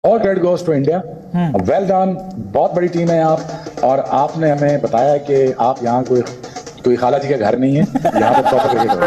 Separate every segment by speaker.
Speaker 1: और credit goes to India, well done, बहुत बड़ी टीम है आप। और आपने हमें बताया कि आप यहाँ कोई खाला जी का घर नहीं है, यहाँ पर प्रॉपर क्रिकेट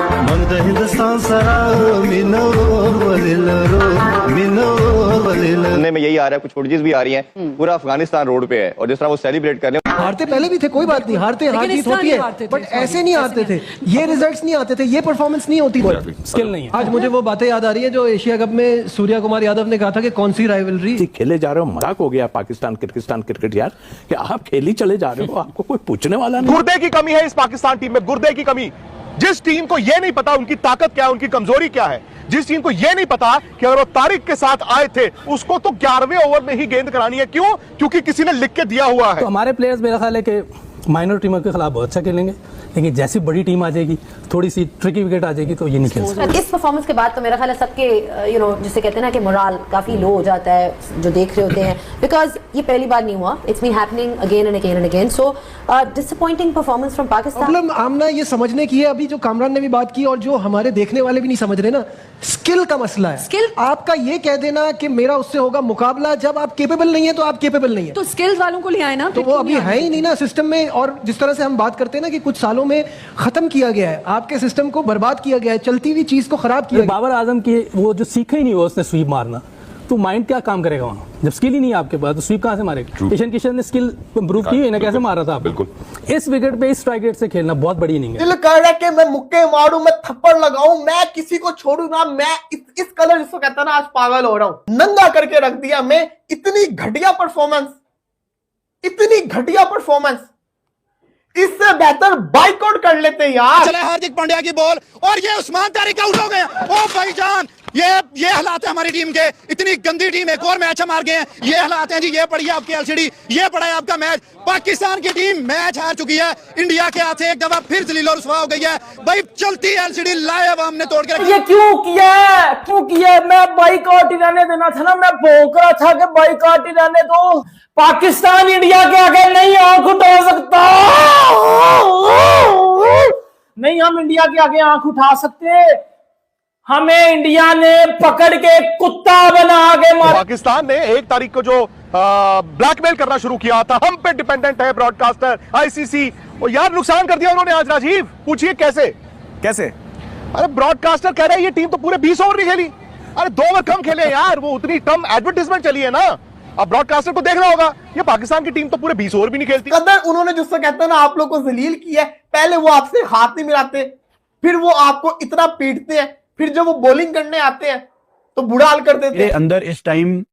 Speaker 2: में यही आ रहा है, कुछ फुटेजेस भी आ रही हैं, पूरा अफगानिस्तान रोड पे है और जिस तरह वो सेलिब्रेट कर रहे हैं।
Speaker 3: हारते पहले भी थे, कोई बात नहीं, हार जीत होती है, बट ऐसे नहीं हारते थे, ये रिजल्ट्स नहीं आते थे, ये परफॉर्मेंस नहीं होती थी, स्किल नहीं। आज मुझे वो बातें याद आ रही है जो एशिया कप में सूर्या कुमार यादव ने कहा था कि कौन सी राइवलरी
Speaker 4: खेले जा रहे हो, मजाक हो गया पाकिस्तान क्रिकेट यार, कि आप खेली चले जा रहे हो, आपको कोई पूछने वाला नहीं।
Speaker 5: गुर्दे की कमी है इस पाकिस्तान टीम में, गुर्दे की कमी। जिस टीम को यह नहीं पता उनकी ताकत क्या है, उनकी कमजोरी क्या है, जिस टीम को यह नहीं पता कि अगर वो तारिक के साथ आए थे उसको तो 11वें ओवर में ही गेंद करानी है, क्यों? क्योंकि किसी ने लिख के दिया हुआ है।
Speaker 6: तो हमारे प्लेयर्स मेरा ख्याल है कि माइनर टीमों के खिलाफ बहुत अच्छा खेलेंगे, लेकिन जैसी बड़ी टीम आ जाएगी, थोड़ी सी ट्रिकी विकेट आ जाएगी तो ये नहीं खेल सकते।
Speaker 7: इस परफॉर्मेंस के बाद तो मेरा ख्याल है सबके जिसे कहते हैं ना कि मोराल काफी लो हो जाता है जो देख रहे होते हैं, बिकॉज ये पहली बार नहीं हुआ, it's been happening again and again and again. So disappointing performance from Pakistan.
Speaker 3: Problem आमना ये समझने की है, अभी जो कामरान ने भी बात की और जो हमारे देखने वाले भी नहीं समझ रहे ना, स्किल का मसला है।
Speaker 8: स्किल
Speaker 3: आपका ये कह देना कि मेरा उससे होगा मुकाबला, जब आप केपेबल नहीं है तो आप केपेबल नहीं है,
Speaker 8: तो स्किल्स वालों को ले आए ना,
Speaker 3: तो वो अभी है ही नहीं ना सिस्टम में। और जिस तरह से हम बात करते हैं ना कि कुछ सालों में खत्म किया गया है, आपके सिस्टम को बर्बाद किया गया है, चलती हुई चीज को खराब किया गया।
Speaker 6: बाबर आजम की वो जो सीखा ही नहीं हुआ उसने स्वीप मारना, तो माइंड क्या काम करेगा वहाँ जब स्किल ही नहीं है आपके पास, तो स्वीप कहाँ से मारेगा? ईशान किशन ने स्किल इंप्रूव की है ना, कैसे मारा था आपको? इस विकेट पे इस स्ट्राइक रेट से खेलना बहुत बड़ी इनिंग है।
Speaker 9: दिल कर रहा है कि मैं मुक्के मारूं, मैं थप्पड़ लगाऊं, मैं किसी को छोड़ू ना, मैं इस कलर जिसको कहता है ना, आज पागल हो रहा हूं, नंगा करके रख दिया मैं। इतनी घटिया परफॉर्मेंस, इतनी घटिया परफॉर्मेंस, इससे बेहतर बाइकआउट कर लेते यार।
Speaker 5: चले हार्दिक पांड्या की बॉल और ये उस्मान तारिक आउट हो गया। ओ भाईजान, ये हालात है हमारी टीम के, इतनी गंदी टीम, एक और मैच हम हार गए हैं, ये हालात हैं जी। ये पड़ी है आपकी एलसीडी, ये पड़ा है आपका मैच। पाकिस्तान की टीम मैच हार चुकी है, इंडिया के हाथ से एक दफा फिर जलील और रुसवा हो गई है भाई। चलती एलसीडी लाइव हमने तोड़ के।
Speaker 9: ये क्यों किया? मैं बाइकआउट ही रहने देना था ना, मैं भौंक रहा था कि बाइकआउट ही रहने दो। पाकिस्तान इंडिया के आगे नहीं आंख उठा सकता, नहीं हम इंडिया के आगे आंख उठा सकते। हमें इंडिया ने पकड़ के कुत्ता बना के मारा।
Speaker 5: पाकिस्तान ने 1 तारीख को जो ब्लैकमेल करना शुरू किया था, हम पे डिपेंडेंट है ब्रॉडकास्टर आईसीसी, और यार नुकसान कर दिया उन्होंने आज। राजीव पूछिए कैसे? अरे ब्रॉडकास्टर कह रहे हैं ये टीम तो पूरे 20 ओवर नहीं खेली। अरे 2 ओवर कम खेले यार, वो उतनी कम एडवर्टाइजमेंट चली है ना। अब ब्रॉडकास्टर को देखना होगा, ये पाकिस्तान की टीम तो पूरे 20 ओवर भी नहीं खेलती।
Speaker 9: कदर उन्होंने जिससे कहते हैं ना, आप लोग को जलील किया है। पहले वो आपसे हाथ नहीं मिलाते, फिर वो आपको इतना पीटते हैं, फिर जब वो बॉलिंग करने आते हैं तो बुरा हाल कर देते हैं।
Speaker 10: अंदर इस टाइम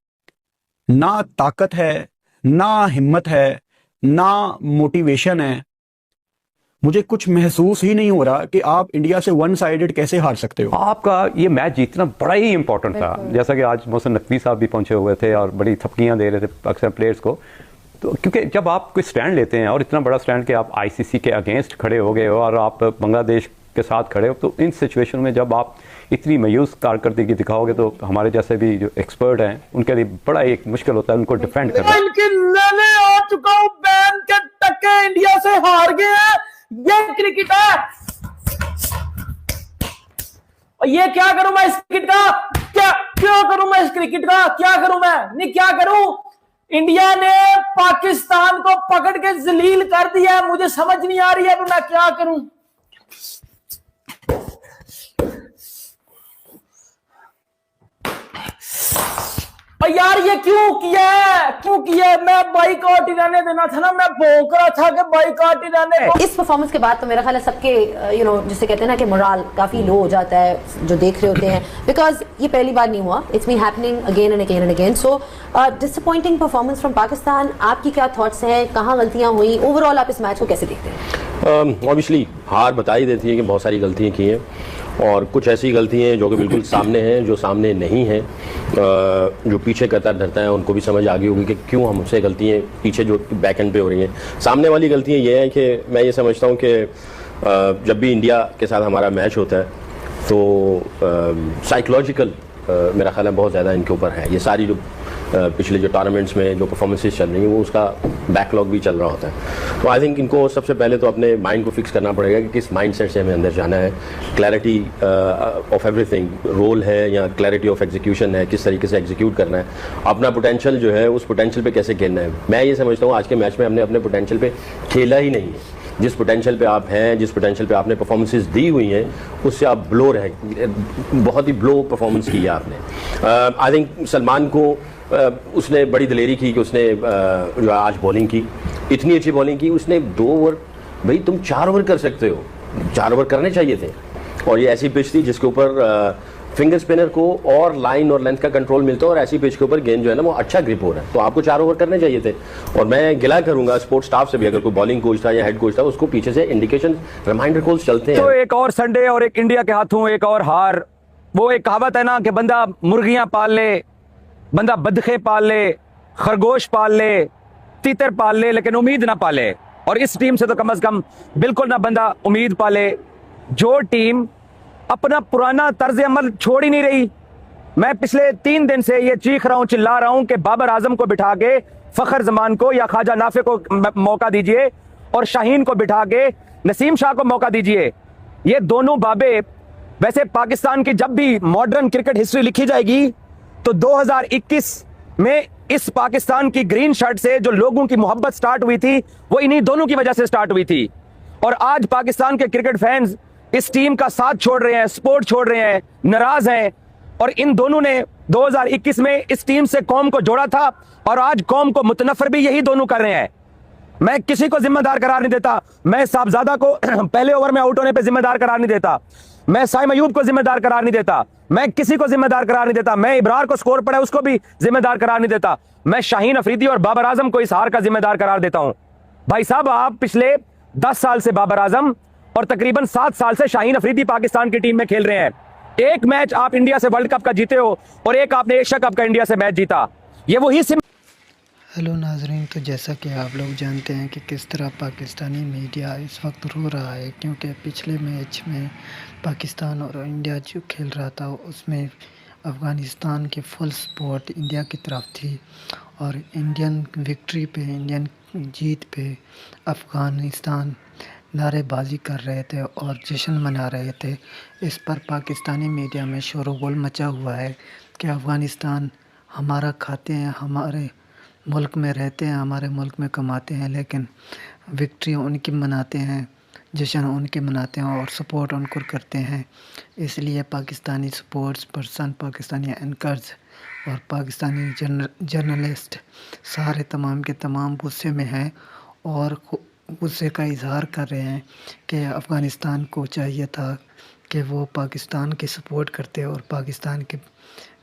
Speaker 10: ना ताकत है, ना हिम्मत है, ना मोटिवेशन है। मुझे कुछ महसूस ही नहीं हो रहा कि आप इंडिया से वन साइडेड कैसे हार सकते हो।
Speaker 11: आपका ये मैच जीतना बड़ा ही इंपॉर्टेंट था, जैसा कि आज मोहसिन नकवी साहब भी पहुंचे हुए थे और बड़ी थपकियां दे रहे थे अक्सर प्लेयर्स को। तो क्योंकि जब आप कोई स्टैंड लेते हैं और इतना बड़ा स्टैंड कि आप आईसीसी के अगेंस्ट खड़े हो गए हो और आप बांग्लादेश के साथ खड़े हो, तो इन सिचुएशन में जब आप इतनी मायूस कारकर्दगी दिखाओगे तो हमारे जैसे भी जो एक्सपर्ट हैं उनके लिए बड़ा एक मुश्किल होता है उनको डिफेंड करना।
Speaker 9: इनकी लेने आ चुका हूं, बैन के टक्के इंडिया से हार गए हैं। ये क्रिकेट है, और ये क्या करूं मैं इस क्रिकेट का? क्या करूं मैं इस क्रिकेट का? क्या करूं मैं? नहीं क्या करूं? इंडिया ने पाकिस्तान को पकड़ के जलील कर दिया है, मुझे समझ नहीं आ रही है तो मैं क्या करूं। यार ये क्यों किया? मैं बाइकआउट ही रहने देना था ना, मैं भौंक रहा था कि बाइकआउट ही रहने दो।
Speaker 7: इस परफॉर्मेंस के बाद तो मेरा ख्याल है सबके जिसे कहते हैं ना कि मोराल काफी लो हो जाता है जो देख रहे होते हैं, बिकॉज ये पहली बार नहीं हुआ, it's been happening again and again and again. So disappointing performance from Pakistan. आपकी क्या थॉट्स हैं, कहाँ गलतियां हुई, ओवरऑल आप इस मैच को कैसे देखते हैं?
Speaker 12: ऑब्वियसली हार बता ही देती है कि बहुत सारी गलतियां की हैं, और कुछ ऐसी गलतियां हैं जो कि बिल्कुल सामने हैं, जो सामने नहीं हैं, जो पीछे कतर धरता है उनको भी समझ आ गई होगी कि क्यों हमसे गलतियां पीछे जो बैक एंड पे हो रही हैं। सामने वाली गलतियां ये हैं कि मैं ये समझता हूं कि जब भी इंडिया के साथ हमारा मैच होता है तो साइकोलॉजिकल मेरा ख्याल है बहुत ज़्यादा इनके ऊपर है। ये सारी जो पिछले जो टूर्नामेंट्स में जो परफॉर्मेंसेस चल रही हैं वो उसका बैकलॉग भी चल रहा होता है। तो आई थिंक इनको सबसे पहले तो अपने माइंड को फिक्स करना पड़ेगा कि किस माइंडसेट से हमें अंदर जाना है, क्लैरिटी ऑफ एवरीथिंग, रोल है या क्लैरिटी ऑफ एग्जीक्यूशन है, किस तरीके से एग्जीक्यूट करना है, अपना पोटेंशियल जो है उस पोटेंशियल पे कैसे खेलना है। मैं ये समझता हूँ आज के मैच में हमने अपने पोटेंशियल पे खेला ही नहीं है। जिस पोटेंशियल पे आप हैं, जिस पोटेंशियल पे आपने परफॉर्मेंसेस दी हुई हैं, उससे आप ब्लो रहे, बहुत ही ब्लो परफॉर्मेंस की है आपने। आई थिंक सलमान को उसने बड़ी दिलेरी की कि उसने जो आज बॉलिंग की, इतनी अच्छी बॉलिंग की उसने। 2 ओवर, भाई तुम 4 ओवर कर सकते हो, 4 ओवर करने चाहिए थे। और ये ऐसी पिच थी जिसके ऊपर फिंगर स्पिनर को और लाइन और लेंथ का कंट्रोल मिलता है, और ऐसी पिच के ऊपर गेंद जो है ना वो अच्छा ग्रिप हो रहा है। तो आपको 4 ओवर करने चाहिए थे। और मैं गिला करूंगा स्पोर्ट्स स्टाफ से भी, अगर कोई बॉलिंग कोच था या हेड कोच था, उसको पीछे से इंडिकेशन रिमाइंडर कॉल्स चलते हैं।
Speaker 8: तो एक और संडे और एक इंडिया के हाथों एक और हार। वो एक कहावत है ना कि बंदा मुर्गियां पाल ले, बंदा बदखे पाल ले, खरगोश पाल ले, तीतर पाल ले, लेकिन उम्मीद ना पाले। और इस टीम से तो कम से कम बिल्कुल ना बंदा उम्मीद पाले। जो टीम अपना पुराना तर्ज अमल छोड़ ही नहीं रही। मैं पिछले 3 दिन से ये चीख रहा हूं, चिल्ला रहा हूं कि बाबर आजम को बिठा के फखर जमान को या ख्वाजा नाफे को मौका दीजिए, और शाहीन को बिठा के नसीम शाह को मौका दीजिए। ये दोनों बाबे, वैसे पाकिस्तान की जब भी मॉडर्न क्रिकेट हिस्ट्री लिखी जाएगी तो 2021 में इस पाकिस्तान की ग्रीन शर्ट से जो लोगों की मोहब्बत स्टार्ट हुई थी वो इन्हीं दोनों की वजह से स्टार्ट हुई थी। और आज पाकिस्तान के क्रिकेट फैंस इस टीम का साथ छोड़ रहे हैं, सपोर्ट छोड़ रहे हैं, नाराज हैं। और इन दोनों ने 2021 में इस टीम से कौम को जोड़ा था, और आज कौम को मुतनफर भी यही दोनों कर रहे हैं। मैं किसी को जिम्मेदार करार नहीं देता। मैं साहबजादा को पहले ओवर में आउट होने पे जिम्मेदार करार नहीं देता। मैं साइम अयूब को जिम्मेदार करार नहीं देता। मैं किसी को जिम्मेदार करार नहीं देता। मैं इब्रार को स्कोर पड़ा उसको भी जिम्मेदार करार नहीं देता। मैं शाहीन अफरीदी और बाबर आजम को इस हार का जिम्मेदार करार देता हूं। भाई साहब, आप पिछले 10 साल से बाबर आजम और तकरीबन 7 साल से शाहीन अफरीदी पाकिस्तान की टीम में खेल रहे हैं। एक मैच आप इंडिया से वर्ल्ड कप का जीते हो और एक आपने एशिया कप का इंडिया से मैच जीता। ये वही
Speaker 13: हेलो नाजरीन, तो जैसा कि आप लोग जानते हैं कि किस तरह पाकिस्तानी मीडिया इस वक्त रो रहा है, क्योंकि पिछले मैच में पाकिस्तान और इंडिया जो खेल रहा था उसमें अफ़गानिस्तान की फुल सपोर्ट इंडिया की तरफ थी, और इंडियन विक्ट्री पे, इंडियन जीत पे अफ़गानिस्तान नारेबाजी कर रहे थे और जश्न मना रहे थे। इस पर पाकिस्तानी मीडिया में शोरगुल मचा हुआ है कि अफ़गानिस्तान हमारा खाते हैं, हमारे मुल्क में रहते हैं, हमारे मुल्क में कमाते हैं, लेकिन विक्ट्री उनकी मनाते हैं, जश्न उनके मनाते हैं और सपोर्ट उनको करते हैं। इसलिए Pakistani sports person, Pakistani anchors और पाकिस्तानी जर्नलिस्ट सारे तमाम के तमाम गुस्से में हैं और गुस्से का इजहार कर रहे हैं कि अफ़गानिस्तान को चाहिए था कि वो पाकिस्तान की सपोर्ट करते और पाकिस्तान की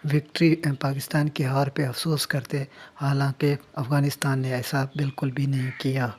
Speaker 13: विक्ट्री, पाकिस्तान की हार पे अफसोस करते। हालांकि अफ़गानिस्तान ने ऐसा बिल्कुल भी नहीं किया।